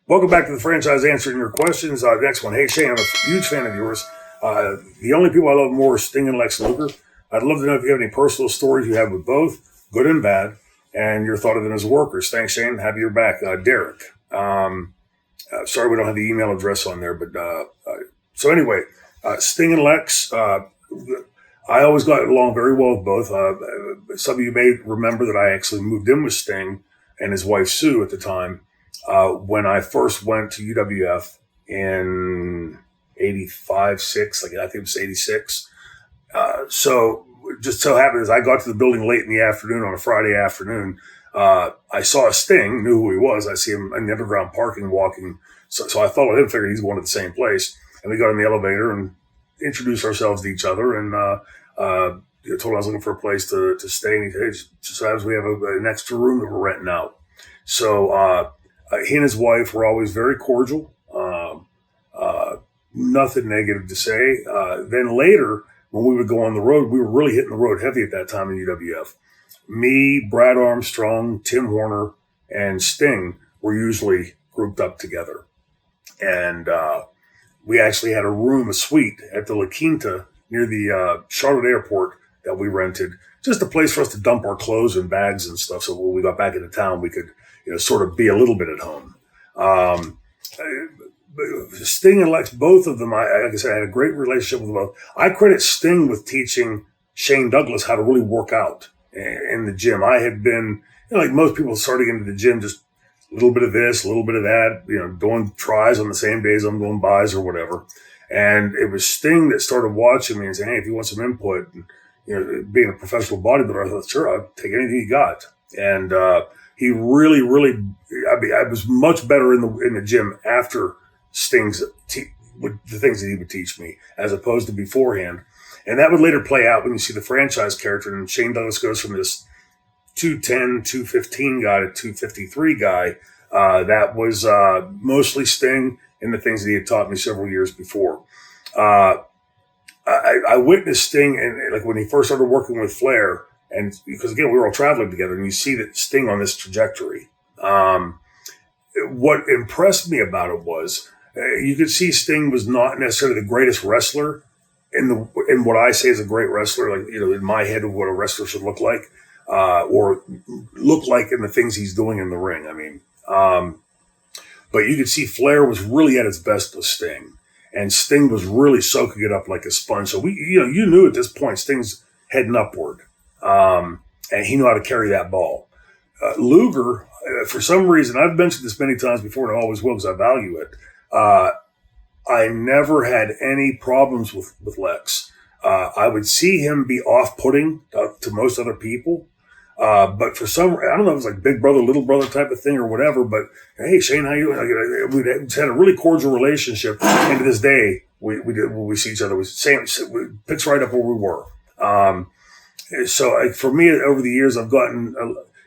Welcome back to the franchise answering your questions. Next one. Hey, Shane, I'm a huge fan of yours. The only people I love more are Sting and Lex Luger. I'd love to know if you have any personal stories you have with both, good and bad, and your thought of them as workers. Thanks, Shane. Happy you're back. Derek. Sorry we don't have the email address on there, but so anyway, Sting and Lex, I always got along very well with both. Some of you may remember that I actually moved in with Sting and his wife Sue at the time when I first went to UWF in 85, 6, like I think it was 86. So just so happened as I got to the building late in the afternoon on a Friday afternoon, I saw Sting, knew who he was. I see him in the underground parking walking. So I followed him, figured he's going to the same place. And we got in the elevator and introduced ourselves to each other and told him I was looking for a place to stay. And he said, hey, just happens we have an extra room that we're renting out. So he and his wife were always very cordial. Nothing negative to say. Then later, when we would go on the road, we were really hitting the road heavy at that time in UWF. Me, Brad Armstrong, Tim Horner, and Sting were usually grouped up together. And we actually had a suite at the La Quinta near the Charlotte airport that we rented, just a place for us to dump our clothes and bags and stuff. So when we got back into town, we could, sort of be a little bit at home. Sting and Lex, both of them, like I said, I had a great relationship with both. I credit Sting with teaching Shane Douglas how to really work out in the gym. I had been, like most people starting into the gym, just a little bit of this, a little bit of that, doing tries on the same days I'm doing buys or whatever. And it was Sting that started watching me and saying, hey, if you want some input, and, being a professional bodybuilder, I thought, sure, I'll take anything you got. And he really, I was much better in the gym after Sting's the things that he would teach me as opposed to beforehand. And that would later play out when you see the franchise character and Shane Douglas goes from this 210, 215 guy to 253 guy. That was mostly Sting and the things that he had taught me several years before. I witnessed Sting and like when he first started working with Flair, and because again, we were all traveling together and you see that Sting on this trajectory. What impressed me about it was you could see Sting was not necessarily the greatest wrestler in what I say is a great wrestler, like, in my head of what a wrestler should look like, or look like in the things he's doing in the ring. I mean, but you could see Flair was really at its best with Sting, and Sting was really soaking it up like a sponge. So you knew at this point Sting's heading upward, and he knew how to carry that ball. Luger, for some reason, I've mentioned this many times before, and I always will because I value it. I never had any problems with Lex. I would see him be off-putting to most other people. But for some, I don't know if it was like big brother, little brother type of thing or whatever, but hey, Shane, how you doing? We had a really cordial relationship. And to this day, we see each other. We picks right up where we were. So for me, over the years, I've gotten,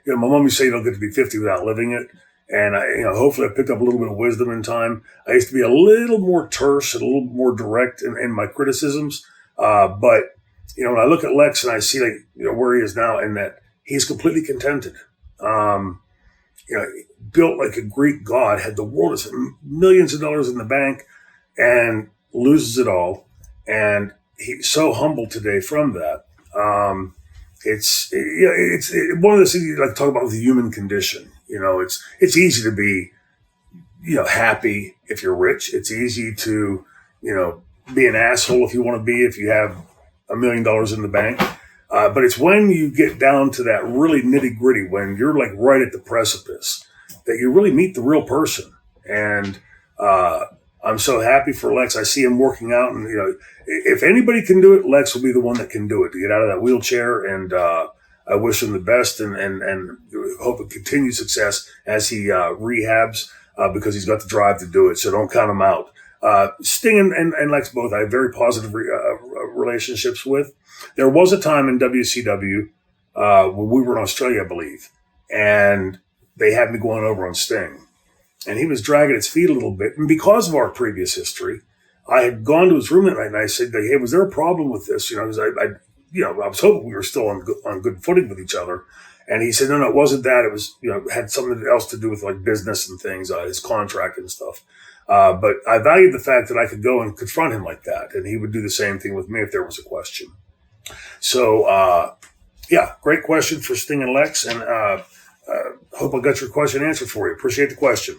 my mom used to say you don't get to be 50 without living it. And hopefully I picked up a little bit of wisdom in time. I used to be a little more terse and a little more direct in my criticisms. But when I look at Lex and I see where he is now and that he's completely contented. Built like a Greek god, had the world, millions of dollars in the bank and loses it all. And he's so humble today from that. It's one of those things you like to talk about with the human condition. It's easy to be, happy if you're rich. It's easy to, be an asshole if you want to be, if you have $1 million in the bank. But it's when you get down to that really nitty gritty, when you're like right at the precipice, that you really meet the real person. And I'm so happy for Lex. I see him working out, and if anybody can do it, Lex will be the one that can do it, to get out of that wheelchair. And I wish him the best and hope a continued success as he rehabs because he's got the drive to do it. So don't count him out. Sting and Lex both I have very positive relationships with. There was a time in WCW when we were in Australia, I believe, and they had me going over on Sting. And he was dragging his feet a little bit. And because of our previous history, I had gone to his room that night and I said, hey, was there a problem with this? Because I was hoping we were still on good footing with each other. And he said, no, it wasn't that. It was, had something else to do with like business and things, his contract and stuff. But I valued the fact that I could go and confront him like that. And he would do the same thing with me if there was a question. So, yeah, great question for Sting and Lex. And hope I got your question answered for you. Appreciate the question.